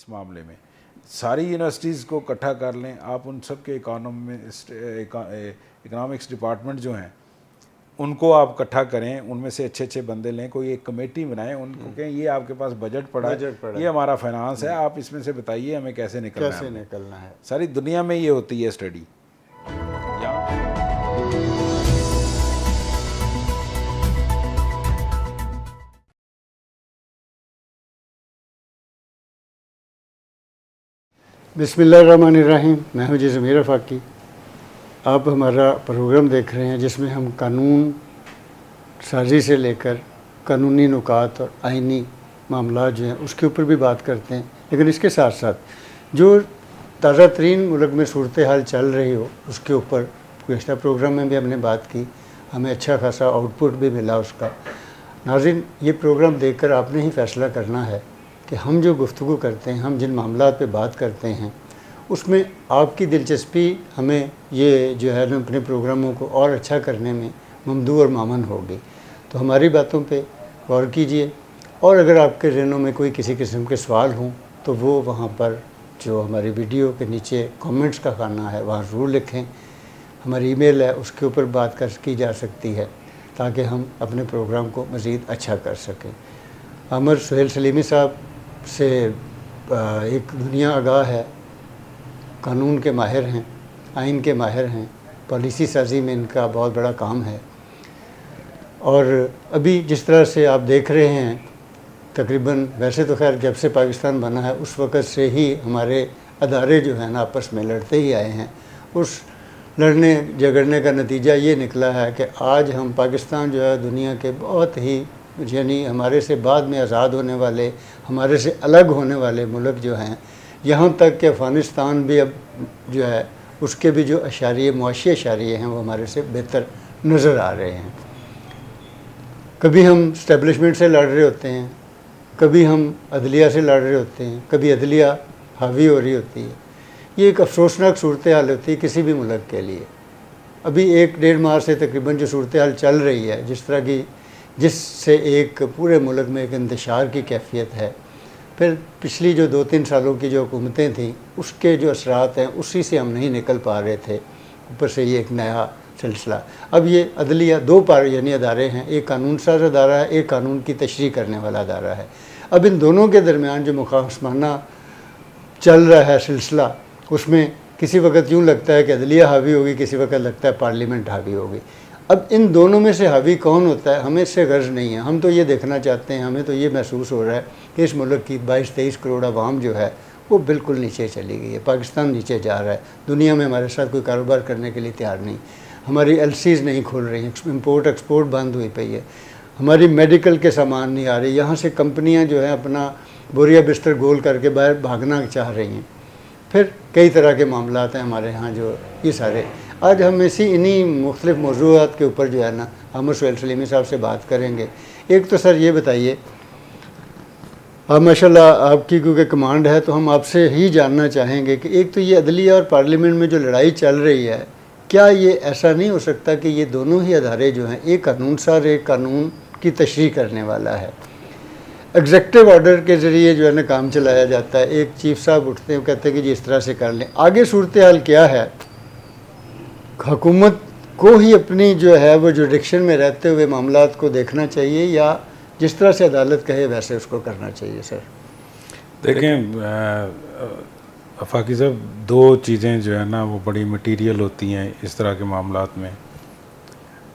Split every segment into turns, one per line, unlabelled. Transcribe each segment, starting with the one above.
इस मामले में। सारी यूनिवर्सिटीज़ को इकट्ठा कर लें आप, उन सब के इकोनॉमिक्स डिपार्टमेंट जो हैं उनको आप इकट्ठा करें, उनमें से अच्छे अच्छे बंदे लें, कोई एक कमेटी बनाएं, उनको कहें ये आपके पास बजट पड़ा है, ये हमारा फाइनेंस है, आप इसमें से बताइए हमें कैसे निकलना है। सारी दुनिया में ये होती है स्टडी।
बिस्मिल्लाहिर्रहमानिर्रहीम। मैं हूं जी ज़मीर फ़ाकी। आप हमारा प्रोग्राम देख रहे हैं जिसमें हम कानून साजी से लेकर कानूनी नुकात और आइनी मामला जो हैं उसके ऊपर भी बात करते हैं, लेकिन इसके साथ साथ जो ताज़ा तरीन मुल्क में सूरत हाल चल रही हो उसके ऊपर गुज़श्ता प्रोग्राम में भी हमने बात की, हमें अच्छा खासा आउटपुट भी मिला उसका। नाज़रीन, ये प्रोग्राम देखकर आपने ही फ़ैसला करना है कि हम जो गुफ्तगू करते हैं, हम जिन मामलात पे बात करते हैं, उसमें आपकी दिलचस्पी हमें ये जो है ना अपने प्रोग्रामों को और अच्छा करने में ममदू और मामन होगी। तो हमारी बातों पे गौर कीजिए, और अगर आपके ज़हनों में कोई किसी किस्म के सवाल हों तो वो वहाँ पर जो हमारी वीडियो के नीचे कमेंट्स का खाना है वहाँ ज़रूर लिखें। हमारी ईमेल है उसके ऊपर बात की जा सकती है ताकि हम अपने प्रोग्राम को मज़ीद अच्छा कर सकें। अमर सुहेल सलीमी साहब से एक दुनिया आगाह है, कानून के माहिर हैं, आइन के माहिर हैं, पॉलिसी साजी में इनका बहुत बड़ा काम है। और अभी जिस तरह से आप देख रहे हैं, तकरीबन वैसे तो खैर जब से पाकिस्तान बना है उस वक़्त से ही हमारे अदारे जो हैं ना आपस में लड़ते ही आए हैं। उस लड़ने झगड़ने का नतीजा ये निकला है कि आज हम पाकिस्तान जो है दुनिया के बहुत ही, यानी हमारे से बाद में आज़ाद होने वाले, हमारे से अलग होने वाले मुल्क जो हैं, यहाँ तक कि अफ़गानिस्तान भी अब जो है उसके भी जो अशारिये मुआशी अशारिये हैं वो हमारे से बेहतर नज़र आ रहे हैं। कभी हम इस्टेब्लिशमेंट से लड़ रहे होते हैं, कभी हम अदलिया से लड़ रहे होते हैं, कभी अदलिया हावी हो रही होती है। ये एक अफसोसनाक सूरत हाल होती है किसी भी मुल्क के लिए। अभी 1-1.5 माह से तकरीबन जो सूरत हाल चल रही है, जिस तरह की जिससे एक पूरे मुल्क में एक इंतशार की कैफियत है, फिर पिछली जो 2-3 सालों की जो हुकूमतें थीं उसके जो असरात हैं उसी से हम नहीं निकल पा रहे थे, ऊपर से ये एक नया सिलसिला। अब ये अदलिया 2 यानी अदारे हैं, एक कानून साज अदारा है, एक कानून की तशरीह करने वाला अदारा है। अब इन दोनों के दरमियान जो मुखासमाना चल रहा है सिलसिला, उसमें किसी वक्त यूँ लगता है कि अदलिया हावी होगी, किसी वक्त लगता है पार्लियामेंट हावी होगी। अब इन दोनों में से हावी कौन होता है हमें इससे गर्ज नहीं है। हम तो ये देखना चाहते हैं, हमें तो ये महसूस हो रहा है कि इस मुल्क की 22-23 करोड़ आवाम जो है वो बिल्कुल नीचे चली गई है। पाकिस्तान नीचे जा रहा है, दुनिया में हमारे साथ कोई कारोबार करने के लिए तैयार नहीं, हमारी LCs नहीं खुल रही हैं, इम्पोर्ट एक्सपोर्ट बंद हुई पई है, हमारी मेडिकल के सामान नहीं आ रही, यहाँ से कंपनियाँ जो है अपना बोरिया बिस्तर गोल करके बाहर भागना चाह रही हैं। फिर कई तरह के मामलात हैं हमारे यहाँ जो ये सारे, आज हम इन्हीं मुख्तलिफ मौज़ूआत के ऊपर जो है ना अमर सुहेल सलीमी साहब से बात करेंगे। एक तो सर ये बताइए, अब माशाल्लाह आपकी क्योंकि कमांड है तो हम आपसे ही जानना चाहेंगे कि एक तो ये अदलिया और पार्लियामेंट में जो लड़ाई चल रही है, क्या ये ऐसा नहीं हो सकता कि ये दोनों ही अदारे जो हैं, एक कानून साज एक कानून की तशरीह करने वाला है, एग्जेक्टिव ऑर्डर के ज़रिए जो है ना काम चलाया जाता है, एक चीफ साहब उठते हैं कहते हैं कि जी इस तरह से कर लें। आगे सूरत हाल क्या है, हुकूमत को ही अपनी जो है वो जुरिडिक्शन में रहते हुए मामलात को देखना चाहिए या जिस तरह से अदालत कहे वैसे उसको करना चाहिए? सर
देखें फ़ाकी साहब, 2 चीज़ें जो है ना वो बड़ी मटीरियल होती हैं इस तरह के मामलात में,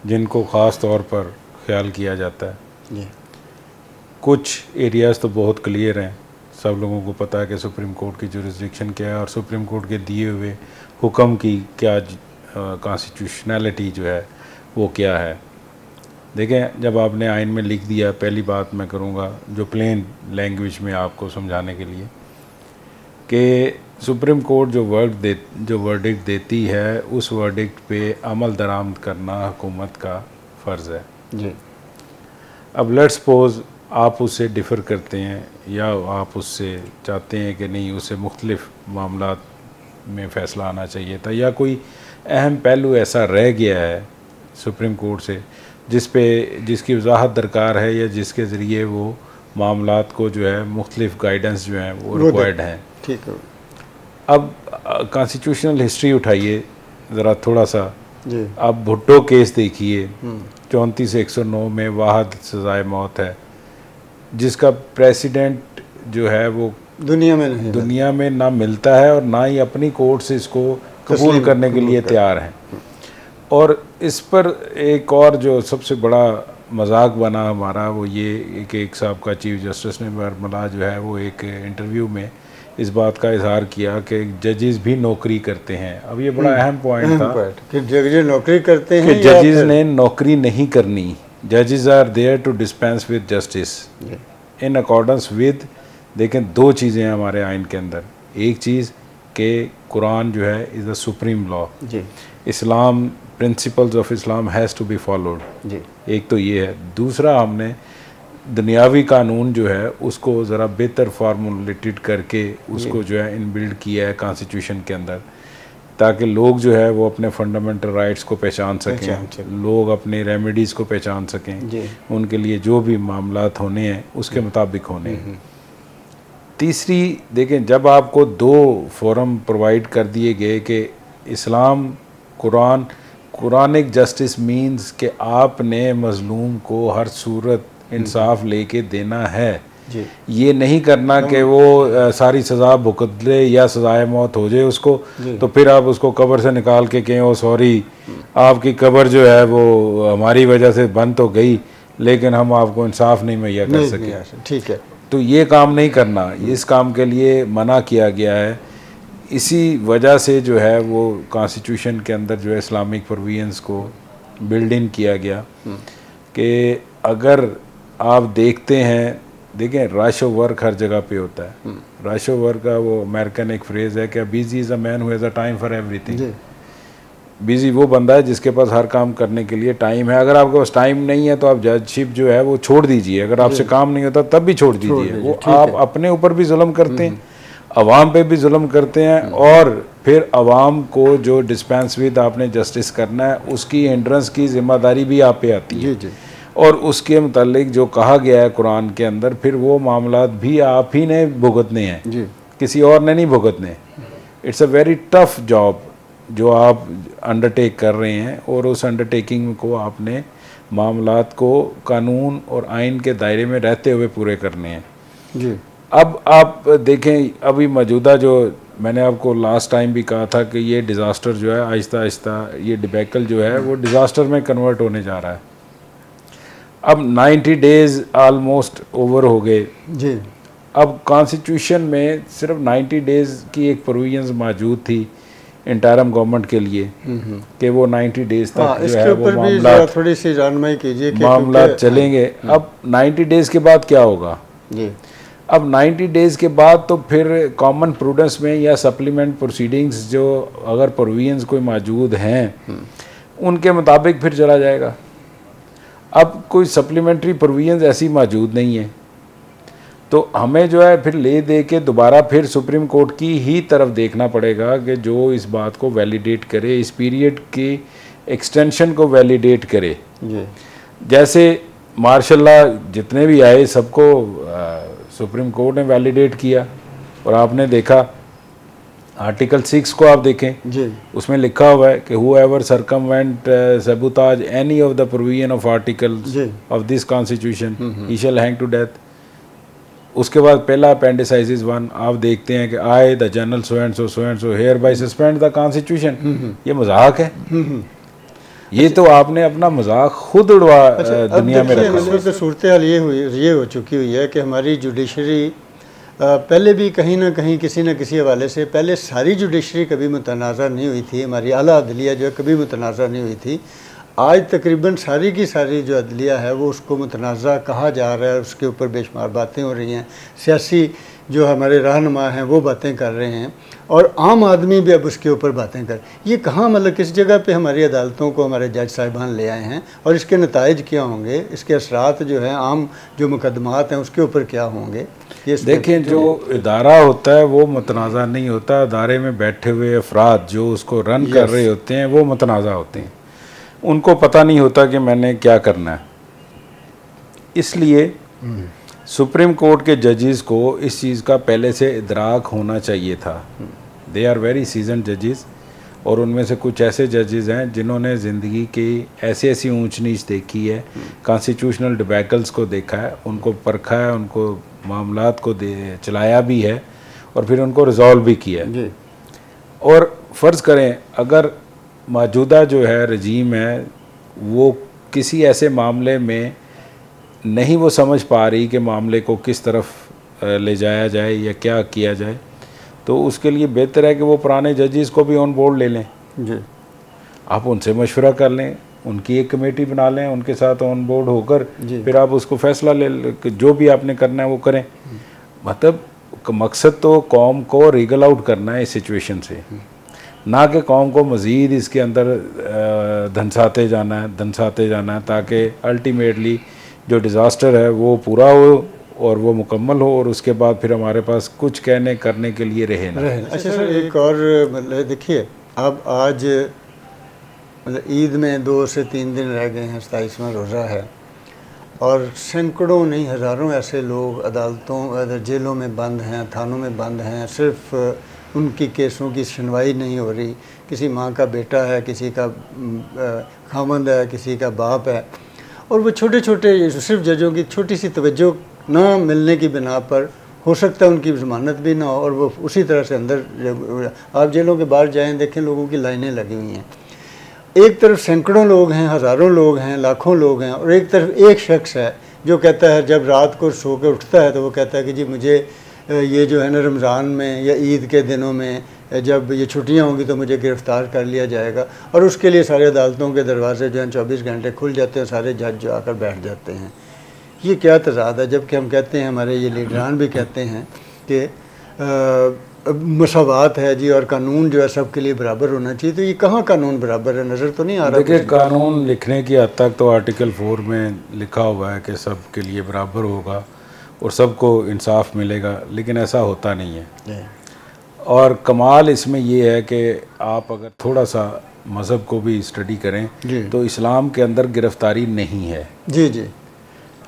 जिनको ख़ास तौर पर ख्याल किया जाता है
जी।
कुछ एरियाज़ तो बहुत क्लियर हैं, सब लोगों को पता है कि सुप्रीम कोर्ट की जुरिस्डिक्शन क्या है और सुप्रीम कोर्ट के दिए हुए हुक्म की क्या कॉन्स्टिट्यूशनैलिटी जो है वो क्या है। देखें, जब आपने आइन में लिख दिया, पहली बात मैं करूँगा जो प्लेन लैंग्वेज में आपको समझाने के लिए कि सुप्रीम कोर्ट जो वर्डिक्ट देती है उस वर्डिक्ट पे अमल दरामद करना हुकूमत का फ़र्ज़ है
जी।
अब लेट्स सपोज आप उससे डिफ़र करते हैं या आप उससे चाहते हैं कि नहीं, उससे मुख्तलिफ़ मामलात में फ़ैसला आना चाहिए था, या कोई अहम पहलू ऐसा रह गया है सुप्रीम कोर्ट से जिसकी वजाहत दरकार है या जिसके ज़रिए वो मामलात को जो है मुख्तलिफ गाइडेंस जो हैं वो रिक्वायर्ड हैं।
ठीक है।
अब कॉन्स्टिट्यूशनल हिस्ट्री उठाइए ज़रा थोड़ा सा
जी।
अब भुट्टो केस देखिए, 34-109 में वाहद सजाए मौत है, जिसका प्रेसिडेंट जो है वो दुनिया में ना मिलता है और ना ही अपनी कोर्ट से इसको कबूल करने के लिए तैयार हैं। और इस पर एक और जो सबसे बड़ा मजाक बना हमारा वो ये कि एक साहब का चीफ जस्टिस ने बरमला जो है वो एक इंटरव्यू में इस बात का इजहार किया कि जजेस भी नौकरी करते हैं। अब ये बड़ा अहम पॉइंट था
कि जजेस नौकरी करते हैं
कि जजेस ने नौकरी नहीं करनी। जजेस are there to dispense with justice in accordance with. देखें दो चीज़ें हैं हमारे आइन के अंदर, एक चीज़ कि कुरान जो है is the supreme law, Islam principles of Islam has to be followed, एक तो ये है। दूसरा हमने दुनियावी कानून जो है उसको ज़रा बेहतर फार्मूलेटेड करके उसको जो है इनबिल्ड किया है कॉन्स्टिट्यूशन के अंदर, ताकि लोग जो है वो अपने फंडामेंटल राइट्स को पहचान सकें, लोग अपने रेमेडीज़ को पहचान सकें, उनके लिए जो भी मामलात होने हैं उसके मुताबिक होने हैं। तीसरी देखें, जब आपको दो फोरम प्रोवाइड कर दिए गए कि इस्लाम कुरानिक जस्टिस मीन्स कि आपने मजलूम को हर सूरत इंसाफ लेके देना है, ये नहीं करना कि वो सारी सज़ा भुगत ले या सज़ाए मौत हो जाए उसको तो फिर आप उसको कब्र से निकाल के कहें ओ सॉरी आपकी कब्र जो है वो हमारी वजह से बंद तो गई लेकिन हम आपको इंसाफ नहीं मुहैया कर सके।
ठीक है,
तो ये काम नहीं करना, इस काम के लिए मना किया गया है। इसी वजह से जो है वो कॉन्स्टिट्यूशन के अंदर जो है इस्लामिक प्रोविजंस को बिल्ड इन किया गया कि अगर आप देखते हैं, देखें रश ऑफ वर्क हर जगह पे होता है। रश ऑफ वर्क का वो अमेरिकन एक फ्रेज़ है कि busy is a man who has a time for everything. Busy वो बंदा है जिसके पास हर काम करने के लिए टाइम है। अगर आपके पास टाइम नहीं है तो आप जजशिप जो है वो छोड़ दीजिए, अगर आपसे काम नहीं होता तब भी छोड़ दीजिए। वो आप अपने ऊपर भी जुल्म करते हैं, अवाम पे भी जुल्म करते हैं और फिर अवाम को जो डिस्पेंस विद आपने जस्टिस करना है उसकी हिंड्रेंस की जिम्मेदारी भी आप पे आती है। और उसके मुतालिक जो कहा गया है कुरान के अंदर, फिर वो मामलात भी आप ही ने भुगतने हैं, किसी और ने नहीं भुगतने। It's a very tough job जो आप अंडरटेक कर रहे हैं और उस अंडरटेकिंग को आपने मामलात को कानून और आइन के दायरे में रहते हुए पूरे करने हैं। जी। अब आप देखें, अभी मौजूदा जो मैंने आपको लास्ट टाइम भी कहा था कि ये डिज़ास्टर जो है आहिस्ता आहिस्ता ये डिबैकल जो है वो डिज़ास्टर में कन्वर्ट होने जा रहा है। अब 90 डेज़ आलमोस्ट ओवर हो गए जी। अब कॉन्स्टिट्यूशन में सिर्फ 90 डेज़ की एक प्रोविजंस मौजूद थी इंटरिम गवर्नमेंट के लिए कि वो 90 डेज़ तक जो है वो मामला
थोड़ी सी जानकारी कीजिए कि
मामला चलेंगे। अब 90 डेज़ के बाद क्या होगा जी? अब 90 डेज़ के बाद तो फिर कॉमन प्रूडेंस में या सप्लीमेंट प्रोसीडिंग्स जो अगर प्रोविजंस कोई मौजूद हैं उनके मुताबिक फिर चला जाएगा। अब कोई सप्लीमेंट्री प्रोविजंस ऐसी मौजूद नहीं है तो हमें जो है फिर ले दे के दोबारा फिर सुप्रीम कोर्ट की ही तरफ देखना पड़ेगा कि जो इस बात को वैलिडेट करे, इस पीरियड की एक्सटेंशन को वैलिडेट करे। जैसे मार्शल लॉ जितने भी आए सबको सुप्रीम कोर्ट ने वैलिडेट किया और आपने देखा आर्टिकल 6 को आप देखें जी। उसमें लिखा हुआ है कि whoever circumvent sabotage any of the provision of articles of this constitution he shall hang to death. उसके बाद पहला अपेंडिसाइज 1 आप देखते हैं कि I the general so and so hereby suspend the constitution. ये मजाक है। ये तो आपने अपना मजाक खुद उड़वा दुनिया में रखा।
तो सूरत हाल ये हो चुकी हुई है कि हमारी जुडिशरी पहले भी कहीं ना कहीं किसी न किसी हवाले से पहले सारी जुडिशरी कभी मुतनाज़ा नहीं हुई थी, हमारी आला अदलिया जो है कभी मुतनाज़ा नहीं हुई थी। आज तकरीबन सारी की सारी जो अदलिया है वो उसको मुतनाज़ा कहा जा रहा है, उसके ऊपर बेशुमार बातें हो रही हैं, सियासी जो हमारे रहनुमा हैं वो बातें कर रहे हैं और आम आदमी भी अब उसके ऊपर बातें कर। ये कहाँ मतलब किस जगह पे हमारी अदालतों को हमारे जज साहिबान ले आए हैं और इसके नताइज क्या होंगे, इसके असरात जो हैं आम जो मुकदमात हैं उसके ऊपर क्या होंगे। ये
देखें, जो इदारा होता है वो मुतनाज़ा नहीं होता, इदारे में बैठे हुए अफराद जो उसको रन कर रहे होते हैं वो मुतनाज़ा होते हैं। उनको पता नहीं होता कि मैंने क्या करना है। इसलिए सुप्रीम कोर्ट के जजेस को इस चीज़ का पहले से इदराक होना चाहिए था। दे आर वेरी सीजन जजेस, और उनमें से कुछ ऐसे जजेस हैं जिन्होंने ज़िंदगी की ऐसी ऐसी ऊंच नीच देखी है, कॉन्स्टिट्यूशनल डिबैकल्स को देखा है, उनको परखा है, उनको मामलात को चलाया भी है और फिर उनको रिजॉल्व भी किया है। और फ़र्ज़ करें अगर मौजूदा जो है रजीम है वो किसी ऐसे मामले में नहीं वो समझ पा रही कि मामले को किस तरफ ले जाया जाए या क्या किया जाए, तो उसके लिए बेहतर है कि वो पुराने जजेस को भी ऑन बोर्ड ले लें जी। आप उनसे मशवरा कर लें, उनकी एक कमेटी बना लें, उनके साथ ऑन बोर्ड होकर फिर आप उसको फैसला ले, जो भी आपने करना है वो करें। मतलब मकसद तो कौम को रीगल आउट करना है इस सिचुएशन से, ना कि कौम को मज़ीद इसके अंदर धंसाते जाना है ताकि अल्टीमेटली जो डिज़ास्टर है वो पूरा हो और वो मुकम्मल हो और उसके बाद फिर हमारे पास कुछ कहने करने के लिए रहे ना।
अच्छा सर, एक और मतलब देखिए, अब आज मतलब ईद में 2 से 3 दिन रह गए हैं, 27वां रोज़ा है, और सैकड़ों नहीं हज़ारों ऐसे लोग अदालतों जेलों में बंद हैं, थानों में बंद हैं, सिर्फ उनकी केसों की सुनवाई नहीं हो रही। किसी माँ का बेटा है, किसी का खामंद है, किसी का बाप है, और वो छोटे छोटे सिर्फ जजों की छोटी सी तवज्जो ना मिलने की बिना पर हो सकता है उनकी ज़मानत भी ना हो और वो उसी तरह से अंदर। आप जेलों के बाहर जाएं, देखें लोगों की लाइनें लगी हुई हैं। एक तरफ सैकड़ों लोग हैं, हज़ारों लोग हैं, लाखों लोग हैं, और एक तरफ एक शख्स है जो कहता है, जब रात को सो के उठता है तो वो कहता है कि जी मुझे ये जो है ना रमज़ान में या ईद के दिनों में जब ये छुट्टियां होंगी तो मुझे गिरफ़्तार कर लिया जाएगा, और उसके लिए सारे अदालतों के दरवाजे जो हैं 24 घंटे खुल जाते हैं, सारे जज जो आकर बैठ जाते हैं। ये क्या तज़ाद है, जबकि हम कहते हैं, हमारे ये लीडरान भी कहते हैं कि मसावात है जी और कानून जो है सबके लिए बराबर होना चाहिए। तो ये कहाँ कानून बराबर है, नज़र तो नहीं आ रहा।
देखिए, कानून लिखने की हद तक तो आर्टिकल 4 में लिखा हुआ है कि सब के लिए बराबर होगा और सबको इंसाफ मिलेगा, लेकिन ऐसा होता नहीं है। और कमाल इसमें ये है कि आप अगर थोड़ा सा मज़हब को भी स्टडी करें तो इस्लाम के अंदर गिरफ्तारी नहीं है।
जी जी,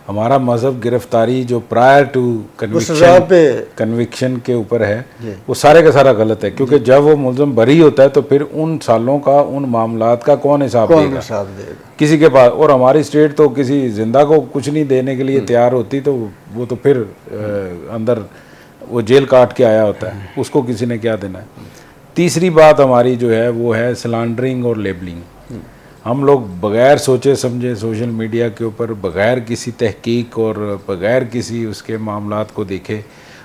हमारा मज़हब गिरफ्तारी जो प्रायर टू कन्विक्शन के ऊपर है वो सारे का सारा गलत है, क्योंकि जब वो मुलज़म बरी होता है तो फिर उन सालों का, उन मामलात का कौन हिसाब देगा? किसी के पास। और हमारी स्टेट तो किसी जिंदा को कुछ नहीं देने के लिए तैयार होती, तो वो तो फिर अंदर वो जेल काट के आया होता है, उसको किसी ने क्या देना है। तीसरी बात हमारी जो है वो है स्लैंडरिंग और लेबलिंग। हम लोग बग़ैर सोचे समझे सोशल मीडिया के ऊपर, बग़ैर किसी तहकीक और बग़ैर किसी उसके मामलात को देखे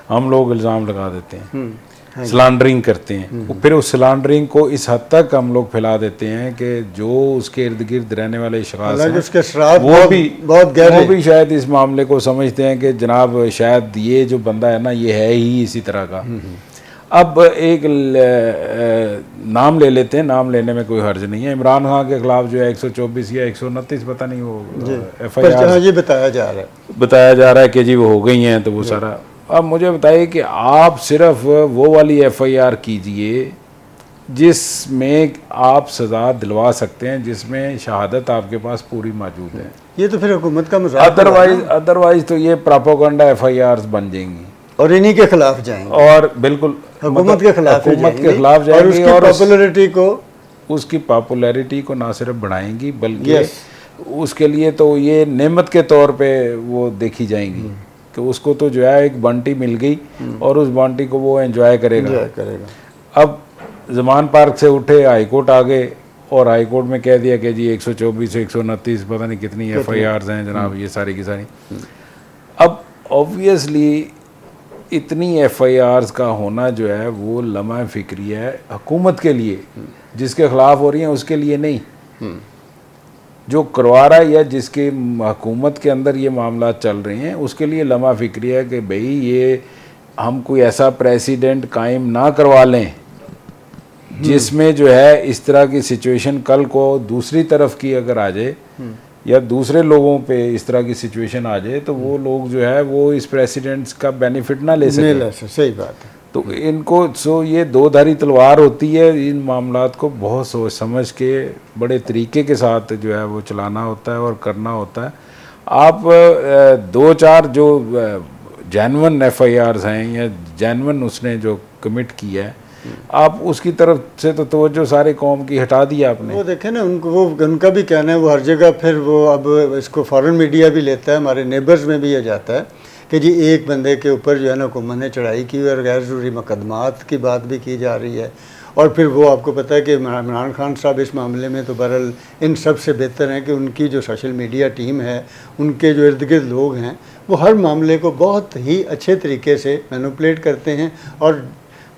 हम लोग इल्ज़ाम लगा देते हैं, स्लैंडरिंग करते हैं। फिर उस स्लैंडरिंग को इस हद तक हम लोग फैला देते हैं कि जो उसके इर्द गिर्द रहने वाले शख़्स हैं वो भी शायद इस मामले को समझते हैं कि जनाब शायद ये जो बंदा है ना ये है ही इसी तरह का। अब एक नाम ले लेते हैं, नाम लेने में कोई हर्ज नहीं है। इमरान खान के खिलाफ जो है 124 या 129 पता नहीं वो FIR
ये बताया जा
रहा है कि जी वो हो गई हैं, तो वो सारा। अब मुझे बताइए कि आप सिर्फ वो वाली FIR कीजिए जिसमें आप सज़ा दिलवा सकते हैं, जिसमें शहादत आपके पास पूरी मौजूद है।
ये तो फिर हुकूमत का मजाक।
अदरवाइज तो ये प्रोपेगेंडा FIRs बन जाएंगी
और इन्हीं के खिलाफ जाएंगे,
और बिल्कुल
हुकूमत के खिलाफ
जाएंगी, और
उसकी
पॉपुलैरिटी को ना सिर्फ बढ़ाएंगी बल्कि उसके लिए तो ये नेमत के तौर पे वो देखी जाएंगी कि उसको तो जो है एक बंटी मिल गई और उस बंटी को वो एंजॉय करेगा। अब ज़मान पार्क से उठे, हाई कोर्ट आ गए और हाई कोर्ट में कह दिया कि जी 124 129 पता नहीं कितनी FIRs हैं जनाब, ये सारी की सारी। अब ऑब्वियसली इतनी FIRs का होना जो है वो लम्हा फ़िक्री है हुकूमत के लिए, जिसके ख़िलाफ़ हो रही हैं उसके लिए नहीं। जो करवा रहा है या जिसके हुकूमत के अंदर ये मामला चल रहे हैं उसके लिए लम्हा फ़िक्री है कि भाई ये हम कोई ऐसा प्रेसिडेंट कायम ना करवा लें जिसमें जो है इस तरह की सिचुएशन कल को दूसरी तरफ की अगर आ जाए या दूसरे लोगों पे इस तरह की सिचुएशन आ जाए तो वो लोग जो है वो इस प्रेसिडेंट्स का बेनिफिट ना ले सके।
सही बात है।
तो इनको ये दो धारी तलवार होती है, इन मामलात को बहुत सोच समझ के बड़े तरीके के साथ जो है वो चलाना होता है और करना होता है। आप 2-4 जो जेन्युइन FIRs हैं या जेन्युइन उसने जो कमिट किया है, आप उसकी तरफ से तो तवज्जो सारे कौम की हटा दिया आपने।
वो देखे ना, उनका भी कहना है, वो हर जगह फिर वो अब इसको फॉरेन मीडिया भी लेता है, हमारे नेबर्स में भी ये जाता है कि जी एक बंदे के ऊपर जो है ना हुकूमत ने चढ़ाई की और गैर ज़रूरी मुकदमात की बात भी की जा रही है। और फिर वो आपको पता है कि इमरान खान साहब इस मामले में तो बहरहाल इन सब से बेहतर हैं कि उनकी जो सोशल मीडिया टीम है, उनके जो इर्द गिर्द लोग हैं, वो हर मामले को बहुत ही अच्छे तरीके से मैनिपुलेट करते हैं और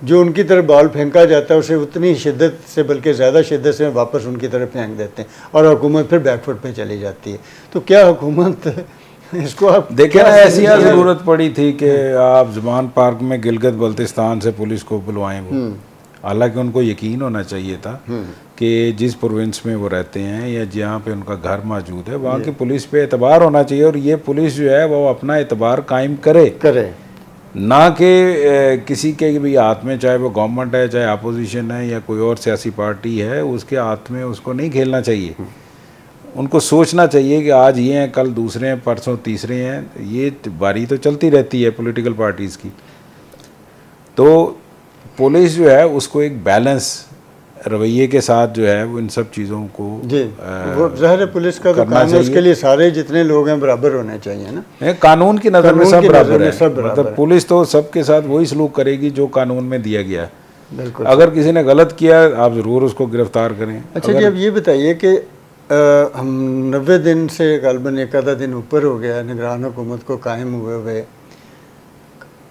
जो उनकी तरफ बॉल फेंका जाता है उसे उतनी शिद्दत से, बल्कि ज़्यादा शिद्दत से वापस उनकी तरफ फेंक देते हैं और हुकूमत फिर बैकफुट पे चली जाती है। तो क्या हुकूमत इसको आप
देखें ना, ऐसी ज़रूरत पड़ी थी कि आप ज़मान पार्क में गिलगित बल्तिस्तान से पुलिस को बुलवाएं। वो हालांकि उनको यकीन होना चाहिए था कि जिस प्रोविंस में वो रहते हैं या जहाँ पे उनका घर मौजूद है, वहाँ की पुलिस पे एतबार होना चाहिए और ये पुलिस जो है वो अपना एतबार कायम करे ना कि किसी के भी हाथ में, चाहे वो गवर्नमेंट है, चाहे अपोजिशन है या कोई और सियासी पार्टी है, उसके हाथ में उसको नहीं खेलना चाहिए। उनको सोचना चाहिए कि आज ये हैं, कल दूसरे हैं, परसों तीसरे हैं। ये बारी तो चलती रहती है पॉलिटिकल पार्टीज़ की। तो पुलिस जो है उसको एक बैलेंस रवैये के साथ जो है वो इन सब चीज़ों को
जी वो ज़ाहिर है पुलिस का तो काम है, उसके लिए सारे जितने लोग हैं बराबर होने चाहिए ना।
कानून की नज़र में सब बराबर है, मतलब पुलिस तो सबके साथ वही सलूक करेगी जो कानून में दिया गया है।
बिल्कुल,
अगर किसी ने गलत किया आप ज़रूर उसको गिरफ्तार करें।
अच्छा जी, अब ये बताइए कि हम 90 दिन से गालबन एक आधा दिन ऊपर हो गया निगरान हुकूमत को कायम हुए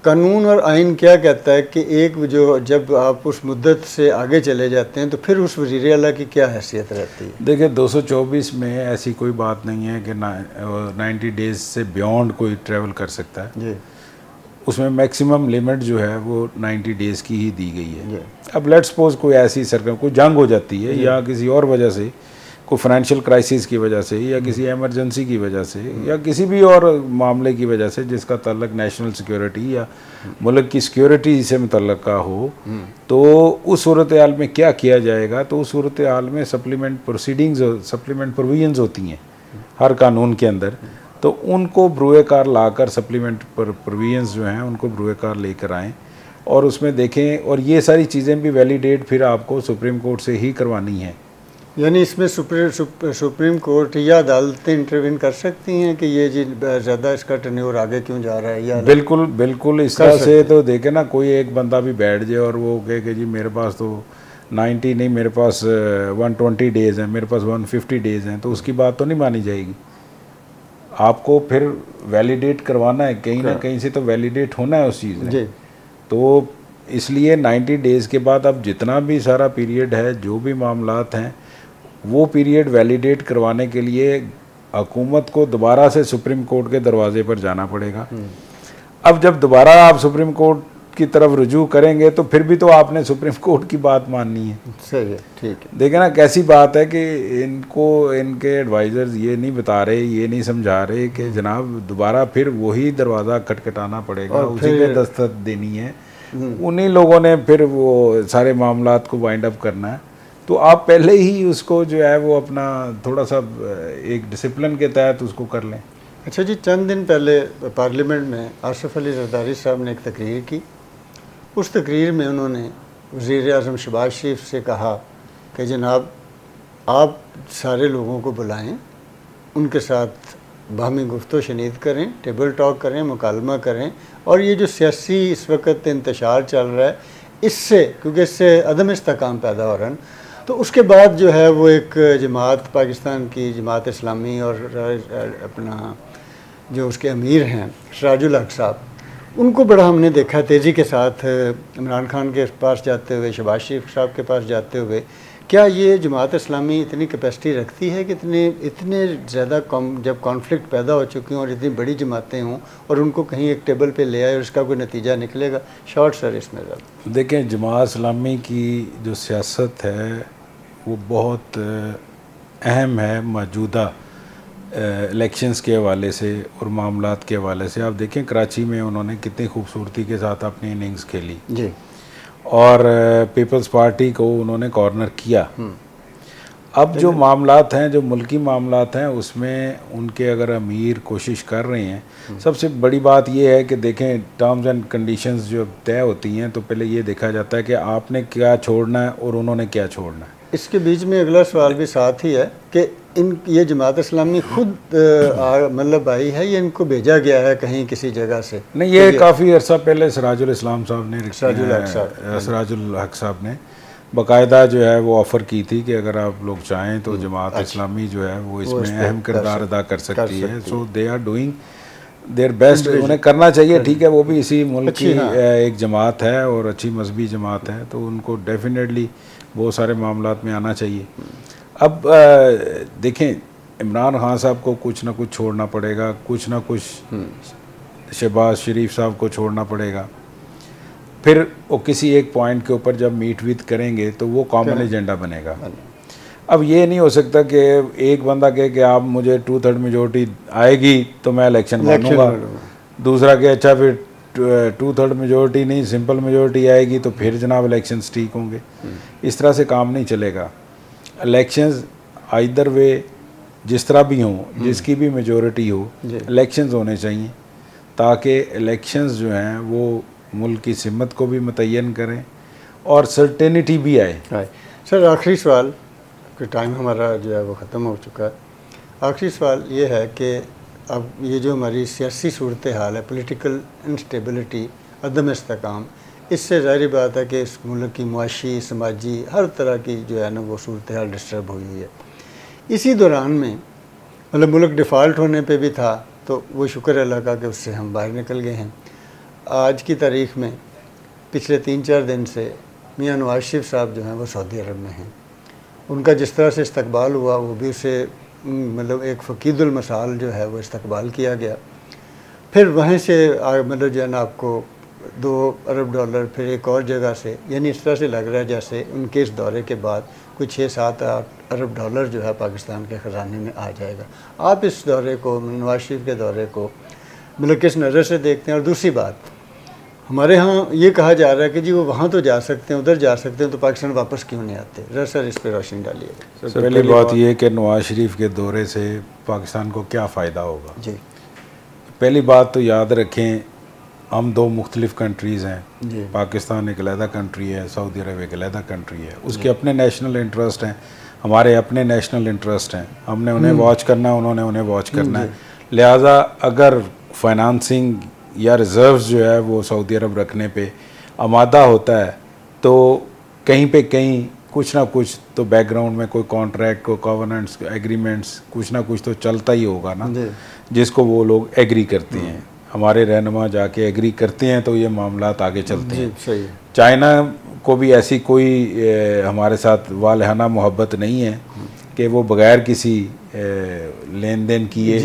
कानून और आइन क्या कहता है कि एक जो जब आप उस मुद्दत से आगे चले जाते हैं तो फिर उस वज़ीर आला की क्या हैसियत रहती है?
देखिए 224 में ऐसी कोई बात नहीं है कि 90 डेज़ से बियॉन्ड कोई ट्रैवल कर सकता है
जी।
उसमें मैक्सिमम लिमिट जो है वो 90 डेज़ की ही दी गई है। अब लेट्स सपोज कोई ऐसी सरकार, कोई जंग हो जाती है या किसी और वजह से, कोई फाइनेंशियल क्राइसिस की वजह से या किसी इमरजेंसी की वजह से या किसी भी और मामले की वजह से जिसका ताल्लुक नेशनल सिक्योरिटी या मुल्क की सिक्योरिटी से मुतल्लक का हो, तो उस सूरत हाल में क्या किया जाएगा? तो उस सूरत हाल में सप्लीमेंट प्रोसीडिंग्स, सप्लीमेंट प्रोविजंस होती हैं हर कानून के अंदर। तो उनको ब्रुए कार लाकर सप्लीमेंट प्रोविजंस जो हैं उनको ब्रुए कार लेकर आएँ और उसमें देखें। और ये सारी चीज़ें भी वैलिडेट फिर आपको सुप्रीम कोर्ट से ही करवानी है।
यानी इसमें सुप्रीम कोर्ट या अदालतें इंटरवीन कर सकती हैं कि ये जी ज़्यादा इसका टर्न्योवर आगे क्यों जा रहा है? या
बिल्कुल बिल्कुल इस तरह से तो देखे ना, कोई एक बंदा भी बैठ जाए और वो कहे कि जी मेरे पास तो 90 नहीं, मेरे पास 120 डेज़ हैं, मेरे पास 150 डेज़ हैं, तो उसकी बात तो नहीं मानी जाएगी। आपको फिर वैलिडेट करवाना है, कहीं ना कहीं से तो वैलिडेट होना है उस चीज़ में। तो इसलिए 90 डेज़ के बाद अब जितना भी सारा पीरियड है, जो भी मामलात हैं, वो पीरियड वैलिडेट करवाने के लिए हुकूमत को दोबारा से सुप्रीम कोर्ट के दरवाजे पर जाना पड़ेगा। अब जब दोबारा आप सुप्रीम कोर्ट की तरफ रुजू करेंगे तो फिर भी तो आपने सुप्रीम कोर्ट की बात माननी है।
सही है, ठीक है।
देखें ना कैसी बात है कि इनको इनके एडवाइज़र्स ये नहीं बता रहे, ये नहीं समझा रहे कि जनाब दोबारा फिर वही दरवाज़ा खटखटाना पड़ेगा, उसी पे दस्तखत देनी है, उन्हीं लोगों ने फिर वो सारे मामलात को वाइंड अप करना है। तो आप पहले ही उसको जो है वो अपना थोड़ा सा एक डिसिप्लिन के तहत उसको कर लें।
अच्छा जी, चंद दिन पहले पार्लियामेंट में आसिफ अली जरदारी साहब ने एक तकरीर की। उस तकरीर में उन्होंने वज़ीर आज़म शहबाज शरीफ से कहा कि जनाब आप सारे लोगों को बुलाएं, उनके साथ बाहमी गुफ्तो शनीद करें, टेबल टॉक करें, मुकालमा करें, और ये जो सियासी इस वक्त इंतशार चल रहा है इससे, क्योंकि इससे अदम इस्तेकाम पैदा हो रहा है, तो उसके बाद जो है वो एक जमात, पाकिस्तान की जमात इस्लामी और अपना जो उसके अमीर हैं सिराजुल हक साहब, उनको बड़ा हमने देखा तेज़ी के साथ इमरान खान के पास जाते हुए, शहबाज शरीफ साहब के पास जाते हुए। क्या ये जमात इस्लामी इतनी कैपेसिटी रखती है कि इतने ज़्यादा जब कॉन्फ्लिक्ट पैदा हो चुके हों और इतनी बड़ी जमातें हों और उनको कहीं एक टेबल पे ले आए और इसका कोई नतीजा निकलेगा? शॉर्ट सर इसमें ज़्यादा
देखें, जमात इस्लामी की जो सियासत है वो बहुत अहम है मौजूदा इलेक्शंस के हवाले से और मामलात के हवाले से। आप देखें कराची में उन्होंने कितनी खूबसूरती के साथ अपनी इनिंग्स खेली जी, और पीपल्स पार्टी को उन्होंने कॉर्नर किया। अब जो मामलात हैं, जो मुल्की मामलात हैं, उसमें उनके अगर अमीर कोशिश कर रहे हैं, सबसे बड़ी बात ये है कि देखें टर्म्स एंड कंडीशंस जो तय होती हैं तो पहले ये देखा जाता है कि आपने क्या छोड़ना है और उन्होंने क्या छोड़ना है।
इसके बीच में अगला सवाल भी साथ ही है कि ये जमात इस्लामी खुद मतलब आई है, ये इनको भेजा गया है कहीं किसी जगह से?
नहीं, ये काफ़ी अरसा पहले सिराजुल इस्लाम साहब ने,
सिराजुल
हक साहब ने बाकायदा जो है वो ऑफ़र की थी कि अगर आप लोग चाहें तो जमात इस्लामी जो है वो इसमें अहम किरदार अदा कर सकती है। So they are doing their best, उन्हें करना चाहिए। ठीक है, वो भी इसी मुल्क की एक जमात है और अच्छी मजहबी जमात है, तो उनको डेफिनेटली बहुत सारे मामलात में आना चाहिए। अब देखें, इमरान खान साहब को कुछ ना कुछ छोड़ना पड़ेगा, कुछ ना कुछ शहबाज शरीफ साहब को छोड़ना पड़ेगा, फिर वो किसी एक पॉइंट के ऊपर जब मीट विद करेंगे तो वो कॉमन एजेंडा बनेगा। अब ये नहीं हो सकता कि एक बंदा कहे कि आप मुझे 2/3 मेजोरिटी आएगी तो मैं इलेक्शन मानूंगा, दूसरा के अच्छा फिर 2/3 मेजोरिटी नहीं सिंपल मेजोरिटी आएगी तो फिर जनाब इलेक्शंस ठीक होंगे। इस तरह से काम नहीं चलेगा। इलेक्शंस आइदर वे जिस तरह भी हों, जिसकी भी मेजोरिटी हो, इलेक्शंस होने चाहिए ताकि इलेक्शंस जो हैं वो मुल्क की सिमत को भी मुतय्यन करें और सर्टेनिटी भी आए।
सर आखिरी सवाल, कि टाइम हमारा जो है वो ख़त्म हो चुका है। आखिरी सवाल ये है कि अब ये जो हमारी सियासी सूरत हाल है, पॉलिटिकल इंस्टेबिलिटी, अदम इस्तेकाम, इससे ज़ाहिर बात है कि इस मुल्क की मुआशी, समाजी, हर तरह की जो है ना वो सूरत हाल डिस्टर्ब हुई है। इसी दौरान में मतलब मुल्क डिफ़ॉल्ट होने पे भी था, तो वो शुक्र अल्लाह का कि उससे हम बाहर निकल गए हैं। आज की तारीख़ में पिछले 3-4 दिन से मियाँ नवाज शरीफ साहब जो हैं वो सऊदी अरब में हैं। उनका जिस तरह से इस्तकबाल हुआ वो भी उसे मतलब एक फ़कीदुल मसाल जो है वो इस्तकबाल किया गया। फिर वहीं से मतलब जो है ना आपको $2 अरब फिर एक और जगह से, यानी इस तरह से लग रहा है जैसे उनके इस दौरे के बाद कुछ 6-7-8 अरब डॉलर जो है पाकिस्तान के ख़जाने में आ जाएगा। आप इस दौरे को, नवाज शरीफ के दौरे को मतलब किस नज़र से देखते हैं? और दूसरी बात, हमारे यहाँ ये कहा जा रहा है कि जी वो वहाँ तो जा सकते हैं, उधर जा सकते हैं, तो पाकिस्तान वापस क्यों नहीं आते? जरा सर इस पर रोशनी डालिए।
सर पहली बात ये कि नवाज शरीफ के दौरे से पाकिस्तान को क्या फ़ायदा होगा?
जी,
पहली बात तो याद रखें, हम 2 मुख्तलिफ़ कंट्रीज़ हैं। पाकिस्तान एक अलहदा कंट्री है, सऊदी अरब एक अलहदा कंट्री है। उसके अपने नेशनल इंटरेस्ट हैं, हमारे अपने नेशनल इंटरेस्ट हैं। हमने उन्हें वॉच करना है, उन्होंने उन्हें वॉच करना है। लिहाजा अगर फाइनेंसिंग या रिज़र्व्स जो है वो सऊदी अरब रखने पे आमादा होता है तो कहीं पे कहीं कुछ ना कुछ तो बैकग्राउंड में कोई कॉन्ट्रैक्ट, कोई कॉवेनेंट्स, एग्रीमेंट्स, कुछ ना कुछ तो चलता ही होगा ना, जिसको वो लोग एग्री करते हैं। हमारे रहनुमा जाके एग्री करते हैं तो ये मामलात आगे चलते हैं।
सही।
चाइना को भी ऐसी कोई हमारे साथ वालहाना मोहब्बत नहीं है कि वो बग़ैर किसी लेन देन किए,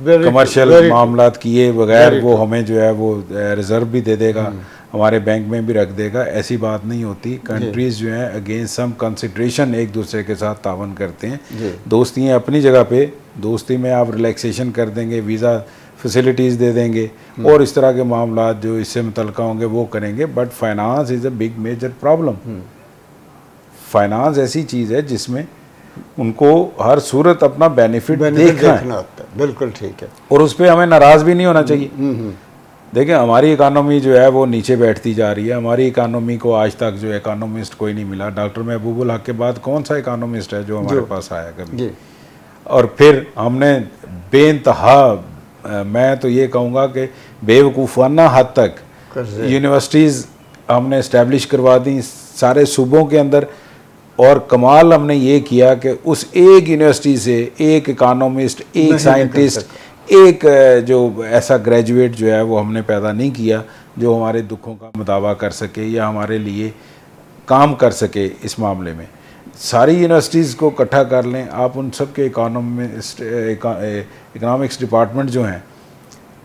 कमर्शियल मामलात किए बग़ैर वो हमें जो है वो रिज़र्व भी दे देगा, हमारे बैंक में भी रख देगा। ऐसी बात नहीं होती। कंट्रीज़ जो हैं अगेंस्ट सम कंसिडरेशन एक दूसरे के साथ तावन करते हैं। दोस्तियाँ अपनी जगह पे, दोस्ती में आप रिलैक्सेशन कर देंगे, वीज़ा फैसिलिटीज़ दे देंगे और इस तरह के मामलात जो इससे मुतल्लिक़ होंगे वो करेंगे। But finance is a big major problem. Finance ऐसी चीज़ है जिसमें उनको हर सूरत अपना बेनिफिट देखना
होता है। बिल्कुल ठीक है।
और उस पर हमें नाराज़ भी नहीं होना चाहिए। देखें, हमारी इकानमी जो है वो नीचे बैठती जा रही है। हमारी इकानमी को आज तक जो इकानमिस्ट कोई नहीं मिला। डॉक्टर महबूबुल हक के बाद कौन सा इकानमिस्ट है जो हमारे पास आया कभी? और फिर हमने बेइंतहा, मैं तो ये कहूँगा कि बेवकूफ़ाना हद तक यूनिवर्सिटीज़ हमने इस्टेब्लिश करवा दी सारे सूबों के अंदर। और कमाल हमने ये किया कि उस एक यूनिवर्सिटी से एक इकानमिस्ट, एक साइंटिस्ट, एक जो ऐसा ग्रेजुएट जो है वो हमने पैदा नहीं किया जो हमारे दुखों का मुदावा कर सके या हमारे लिए काम कर सके। इस मामले में सारी यूनिवर्सिटीज़ को इकट्ठा कर लें आप, उन सब के इकोनॉमिक्स डिपार्टमेंट जो हैं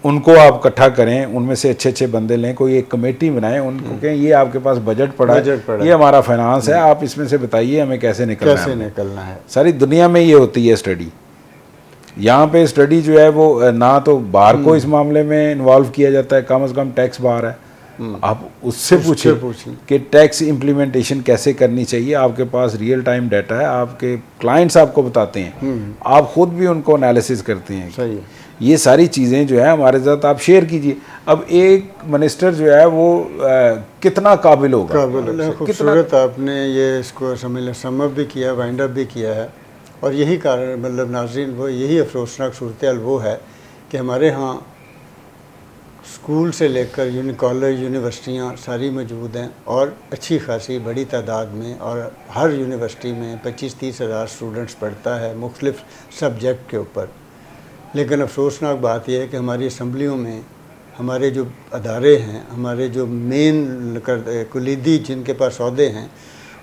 उनको आप इकट्ठा करें, उनमें से अच्छे अच्छे बंदे लें, कोई एक कमेटी बनाएं, उनको कहें ये आपके पास बजट पड़ा है, ये हमारा फाइनेंस है, आप इसमें से बताइए हमें कैसे निकलना है। सारी दुनिया में ये होती है स्टडी। यहाँ पे स्टडी जो है वो ना तो बाहर को इस मामले में इन्वॉल्व किया जाता है, कम से कम टैक्स बाहर है, आप उससे पूछिए
पूछिए।
कि टैक्स इम्प्लीमेंटेशन कैसे करनी चाहिए। आपके पास रियल टाइम डाटा है, आपके क्लाइंट्स आपको बताते हैं, आप खुद भी उनको एनालिसिस करते हैं।
सही है।
ये सारी चीज़ें जो है हमारे साथ आप शेयर कीजिए। अब एक मिनिस्टर जो है वो कितना काबिल होगा,
खूबसूरत आपने ये इसको समअप भी किया, वाइंड अप भी किया है। और यही कारण मतलब नाज़रीन वो यही अफसोसनाक सूरत हाल वो है कि हमारे यहाँ स्कूल से लेकर कॉलेज यूनिवर्सिटियाँ सारी मौजूद हैं और अच्छी खासी बड़ी तादाद में, और हर यूनिवर्सिटी में 25-30 हज़ार स्टूडेंट्स पढ़ता है मुख्तलिफ सब्जेक्ट के ऊपर। लेकिन अफसोसनाक बात यह है कि हमारी असम्बलियों में हमारे जो अदारे हैं, हमारे जो मेन कुलीदी जिनके पास ओहदे हैं,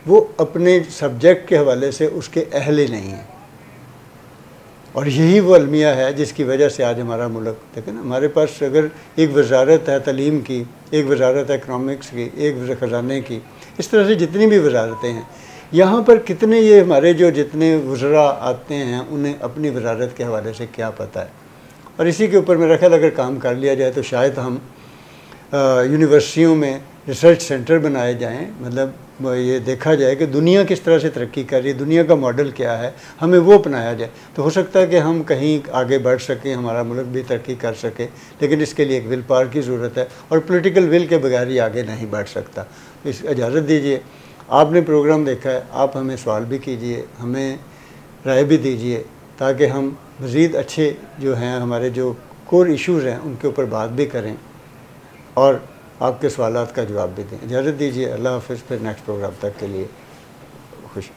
वो अपने सब्जेक्ट के हवाले से उसके अहल ही नहीं हैं। और यही वो अलमिया है जिसकी वजह से आज हमारा मुल्क, देखें ना, हमारे पास अगर एक वजारत है तालीम की, एक वजारत है इकनॉमिक्स की, एक ख़जाने की, इस तरह से जितनी भी वजारतें हैं, यहाँ पर कितने ये हमारे जो जितने वज़रा आते हैं उन्हें अपनी वजारत के हवाले से क्या पता है। और इसी के ऊपर मेरा ख्याल अगर काम कर लिया जाए तो शायद हम यूनिवर्सिटियों में रिसर्च सेंटर बनाए जाएं, मतलब ये देखा जाए कि दुनिया किस तरह से तरक्की कर रही है, दुनिया का मॉडल क्या है, हमें वो अपनाया जाए तो हो सकता है कि हम कहीं आगे बढ़ सकें, हमारा मुल्क भी तरक्की कर सके। लेकिन इसके लिए एक विल पावर की ज़रूरत है और पॉलिटिकल विल के बगैर ही आगे नहीं बढ़ सकता। इस इजाज़त दीजिए, आपने प्रोग्राम देखा है, आप हमें सवाल भी कीजिए, हमें राय भी दीजिए, ताकि हम मज़ीद अच्छे जो हैं हमारे जो कोर इश्यूज़ हैं उनके ऊपर बात भी करें और आपके सवालात का जवाब भी दें। इजाज़त दीजिए, अल्लाह हाफ़िज़। फिर नेक्स्ट प्रोग्राम तक के लिए खुश।